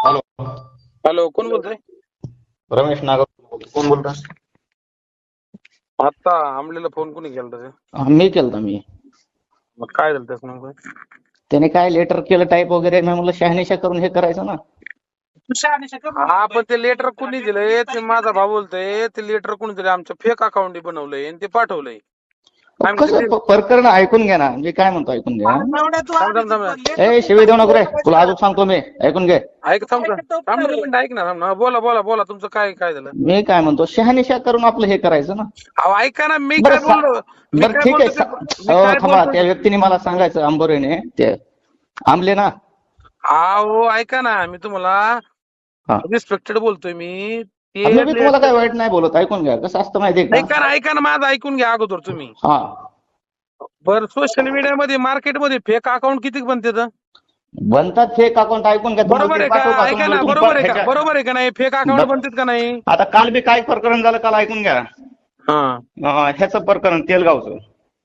Hello. Hello, कोण बोलतोय? रमेश नागर. कोण बोलता? आता आमलेला फोन कोणी केला त्याचे? मी केलता मी. मग काय झालं त्याच नेमकं? त्याने काय लेटर केलं टाईप वगैरे, मी म्हणलं शहानिशा करून हे करायचं ना. हा, पण ते लेटर कोणी दिलंय? ते माझा भाऊ बोलतोय ते लेटर कोणी दिलंय? आमचं फेक अकाउंट बनवलंय आणि ते पाठवलंय. आम्ही कसं किती- प्रकरण ऐकून घ्या ना, मी काय म्हणतो ऐकून घ्या. थांब, थांब, थांब. ए शिवी देऊ नको रे, तुला अजून सांगतो मी, ऐकून घे. ऐक, थांब थांब ना मिनिट, ऐक ना, थांब ना. बोला बोला बोला, तुमचं काय काय झालं? मी काय म्हणतो शहानिशा करून आपलं हे करायचं ना. अहो ऐका ना, मी बरं काय बोललो? मी बरं काय ठीक आहे. बोलतो मी काय थांबा, बोलतो? त्या व्यक्तीने मला सांगायचं आंबोरेने ते आंबले ना. अहो ऐका ना, मी तुम्हाला हा, रिस्पेक्टेड बोलतोय. मी ते मी बी तुम्हाला लेटर काय वाईट नाही बोलत, ऐकून घ्या. कसं असतं माहितीये का. ऐका ना, माझं ऐकून घ्या अगोदर तुम्ही. हा, बरं, सोशल मीडियामध्ये मार्केटमध्ये फेक अकाउंट किती बनते? बनतात फेक अकाउंट, ऐकून घ्या. तुम्हाला बरोबर ते आहे का? पाठवू का ऐका तुम्हाला? ना, तुम्ही बरोबर आहे का? ह्याच्या- बरोबर आहे का नाही? फेक अकाउंट बनतात का नाही? आता काल बी काय प्रकरण झालं, काल ऐकून घ्या. हा ह्याचं प्रकरण तेलगावचं.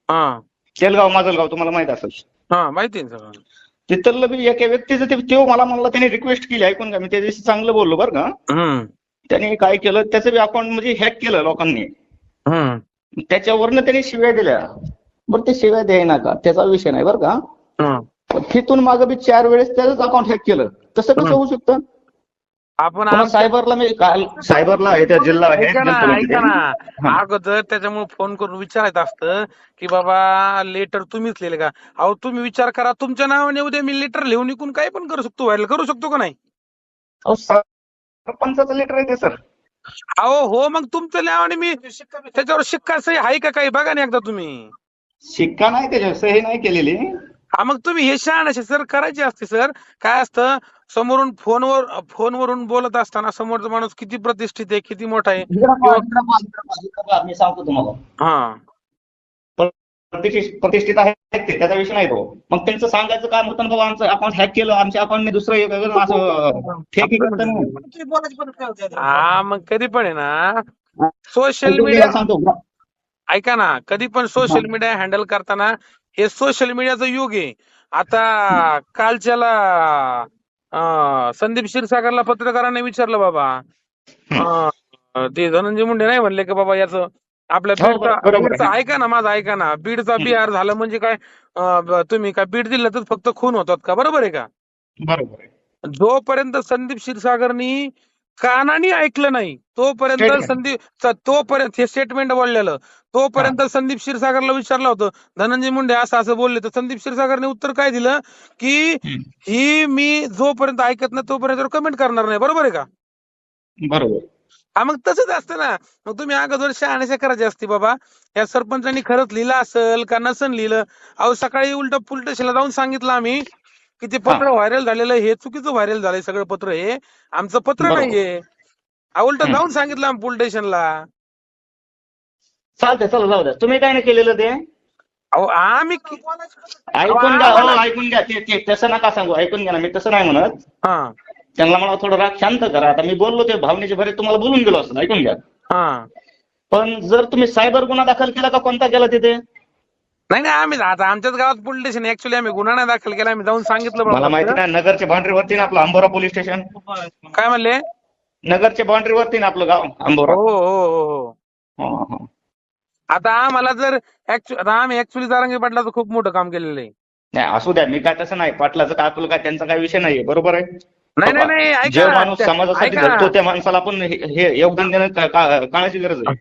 हा तेलगाव माजलगाव तुम्हाला माहित असेल. हा, माहिती आहे ना सगळं. तिथलं बी एका व्यक्तीचं तो मला म्हणला, त्याने रिक्वेस्ट केली, ऐकून घ्या. मी त्या दिवशी चांगलं बोललो बरं का. हम्म त्याने काय केलं, त्याचं बी अकाउंट म्हणजे हॅक केलं लोकांनी. हम्म त्याच्यावरनं त्याने शिव्या दिल्या. बरं, ते शिव्या द्यायना का, त्याचा विषय नाही बरं का. हम्म. पण तिथून मागं बी 4 वेळेस त्याच अकाउंट हॅक केलं. तसं कसं होऊ शकतं? आपण पुन्हा आमच्या- सायबरला मी काल सायबरला आहे त्या जिल्हा ऐका ना, ऐका ना, हा. अगोदर त्याच्यामुळे फोन करून विचारायचं असतं की बाबा लेटर तुम्हीच लिहिले का? अहो तुम्ही विचार करा, तुमच्या नावाने उद्या मी लेटर लिहून निघून काय पण करू शकतो, व्हायरल करू शकतो का नाही? अहो, सरपंचाचं लेटर आहे ते सर. अहो हो, मग तुमच्या नावाने मी त्याच्यावर शिक्का सही आहे का काही बघा ना एकदा तुम्ही. शिक्का नाही, त्याच्यावर सही नाही केलेली. हा, मग तुम्ही हे शहाणे सर करायचे असते सर. काय असतं, समोरून फोनवरून बोलत असताना समोरचा माणूस किती प्रतिष्ठित आहे, किती मोठा आहे किंवा मी सांगतो तुम्हाला. हा प्रतिष्ठित आहे ते, त्याचा विषय नाही तो. मग त्यांचं सांगायचं काम होतं ना, बाबा आमचं अकाउंट हॅक केलं, आमच्या अकाउंटने दुसरं एक असं फेक करतं ना. हा, मग कधी पण आहे ना सोशल ऐकून मीडिया, घ्या, सांगतो. ऐका ना, कधी पण सोशल मीडिया हँडल करताना हे सोशल मीडियाचं युग आहे. आता कालच्याला संदीप क्षीरसागरला पत्रकारांनी विचारलं बाबा, ते धनंजय मुंडे नाही म्हणले की बाबा याचं आपल्या हो, बरोबर बीडचा, आहे. ऐका ना माझं, ऐका ना, बीडचा बिहार झालं म्हणजे काय? तुम्ही काय बीड दिलं तर फक्त खून होतात का? बरोबर आहे का? बरोबर आहे. जोपर्यंत संदीप क्षीरसागरनी कानाने ऐकलं नाही Statement. तोपर्यंत हे स्टेटमेंट बोललेलं, तोपर्यंत संदीप क्षीरसागरला विचारलं होतं धनंजय मुंडे असं असं बोलले, तर संदीप क्षीरसागरने उत्तर काय दिलं की ही मी जोपर्यंत ऐकत नाही तोपर्यंत कमेंट करणार नाही. बरोबर आहे का? बरोबर. हा, मग तसंच असतं ना. मग तुम्ही अगोदर शहानिशा करायची असते बाबा, या सरपंचांनी खरंच लिहिलं असेल का नसन लिहिलं. अहो सकाळी उलट पोलीस स्टेशनला जाऊन सांगितलं आम्ही की ते पत्र व्हायरल झालेलं, हे चुकीचं व्हायरल झालंय सगळं पत्र, हे आमचं पत्र बरोबर. नाहीये. उलट जाऊन सांगितलं आम्ही पोलीस स्टेशनला. चालतंय, चला जाऊ द्या. तुम्ही काय नाही केलेलं ते. अहो आम्ही ऐकून घ्या, हो ऐकून घ्या. ते तसं नका सांगू, ऐकून घ्या ना. मी तसं नाही म्हणत. हा त्यांना मला थोडं राग शांत करा. आता मी बोललो ते भावनेच्या भरीत तुम्हाला बोलून गेलो असं, ऐकून घ्या. हा पण जर तुम्ही सायबर गुन्हा दाखल केला का कोणता केला तिथे? नाही नाही, आम्ही आता आमच्याच गावात पोलीस स्टेशन, ऍक्च्युली आम्ही गुन्हा नाही दाखल केला, आम्ही जाऊन सांगितलं मला माहिती बाबा. नाही, नगरच्या बाउंड्रीवरती ना आपलं अंबोरा पोलीस स्टेशन. काय म्हणले? नगरच्या बाउंड्रीवरती ना आपलं गाव अंबोरा. हो हो हो. हो, हो. आता आम्हाला जर आम्ही ऍक्च्युली जारंगे पाटलाचं खूप मोठं काम केलेलं आहे. नाही असू द्या, मी काय तसं नाही. पाटलाचं काय आपलं काय, त्यांचा काय विषय नाहीये. बरोबर आहे. नाही नाही नाही, जे ऐका माणूस ना, समाजासाठी ऐका झटतो ना. त्या माणसाला आपण हे योगदान देणं काळाची गरज आहे.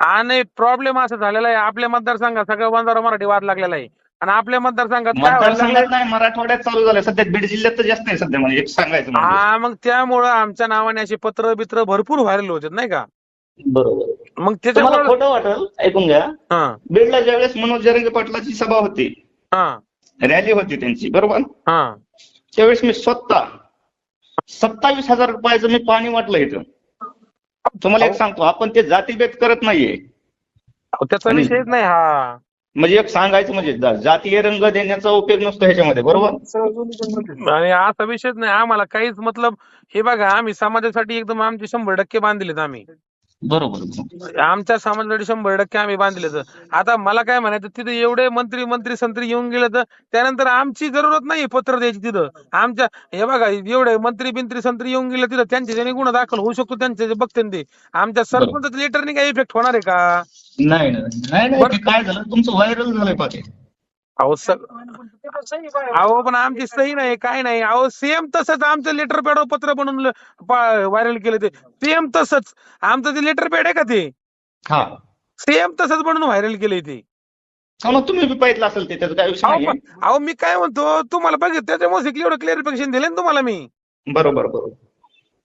आणि प्रॉब्लेम असा झालेला आहे, आपल्या मतदारसंघात सगळं बंजारा मराठी वाद लागलेला आहे. आणि आपल्या मतदारसंघात काय व्हायला लागलंय? मतदारसंघात नाही, मराठवाड्यात चालू झालं सध्या. बीड जिल्ह्यात तर जास्त आहे सध्या, म्हणजे सांगायचं म्हणजे. हा, मग त्यामुळं आमच्या नावाने असे पत्र बित्र भरपूर व्हायरल होते नाही का? बरोबर. मग तुम्हाला त्याच्यामुळे खोटं वाटेल, ऐकून घ्या. हा बीडला ज्यावेळेस मनोज जरांगे पाटलाची सभा होती, हा रॅली होती त्यांची, बरोबर, हा त्यावेळेस मी स्वतः 27,000 रुपयाचं मी पाणी वाटलं इथं. तुम्हाला एक सांगतो, आपण ते जातीभेद करत नाहीये. त्याचा आणि विषयच नाही हा. म्हणजे एक सांगायचं म्हणजे जातीय रंग देण्याचा उपयोग नसतो ह्याच्यामध्ये, बरोबर. आणि असा विषयच नाही आम्हाला काहीच. मतलब हे बघा, आम्ही समाजासाठी एकदम आमचे 100% बांधलेत आम्ही. बरोबर बरोबर. आमच्या समाजासाठी 100% आम्ही बांधलेलं. आता मला काय म्हणायचं, तिथे एवढे मंत्री संत्री येऊन गेले तर त्यानंतर आमची जरूरत नाही पत्र द्यायची तिथं. आमच्या हे बघा एवढे मंत्री संत्री येऊन गेले तिथं, त्यांचे ज्याने गुन्हा दाखल होऊ शकतो, त्यांचे जे बघते ते. आमच्या बरोबर. सरपंच लेटरने काही इफेक्ट होणार आहे का? नाही नाही नाही नाही, बरं. ते काय झालं तुमचं व्हायरल झालंय पाहिजे. अहो अहो पण आमची सही नाही, काय नाही. अहो सेम तसंच आमचं लेटर पॅडवर पत्र बनवून व्हायरल केलं ते. सेम तसंच आमचं ते लेटर पॅड आहे का ते, हा सेम तसंच बनवून व्हायरल केलंय ते. हा, मग तुम्ही बी पाहिलं असेल ते, त्याचा काय विषय अहो नाहीये. अहो मी काय म्हणतो, तुम्हाला बघित त्याच्यामुळे एवढं क्लिअरिफिकेशन दिले ना तुम्हाला मी. बरोबर बरोबर.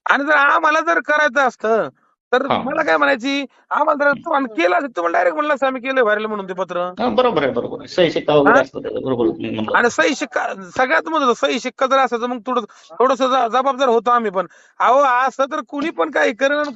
आणि जर आम्हाला जर करायचं असतं तर हा मला काय म्हणायची, आम्हाला जर तुम्हाला केलं असतं तुम्हाला डायरेक्ट म्हणलं असतं आम्ही केलं व्हायरल म्हणून ते पत्र. हा, बरोबर आहे बरोबर आहे. सही शिक्का वगैरे असतो त्याचा, बरोबर तुम्ही म्हणला. आणि सही शिक्का सगळ्यात महत्वाचं, सही शिक्का जर असायचं मग थोडस जबाबदार होतो आम्ही पण. अहो असं तर कुणी पण काही करणं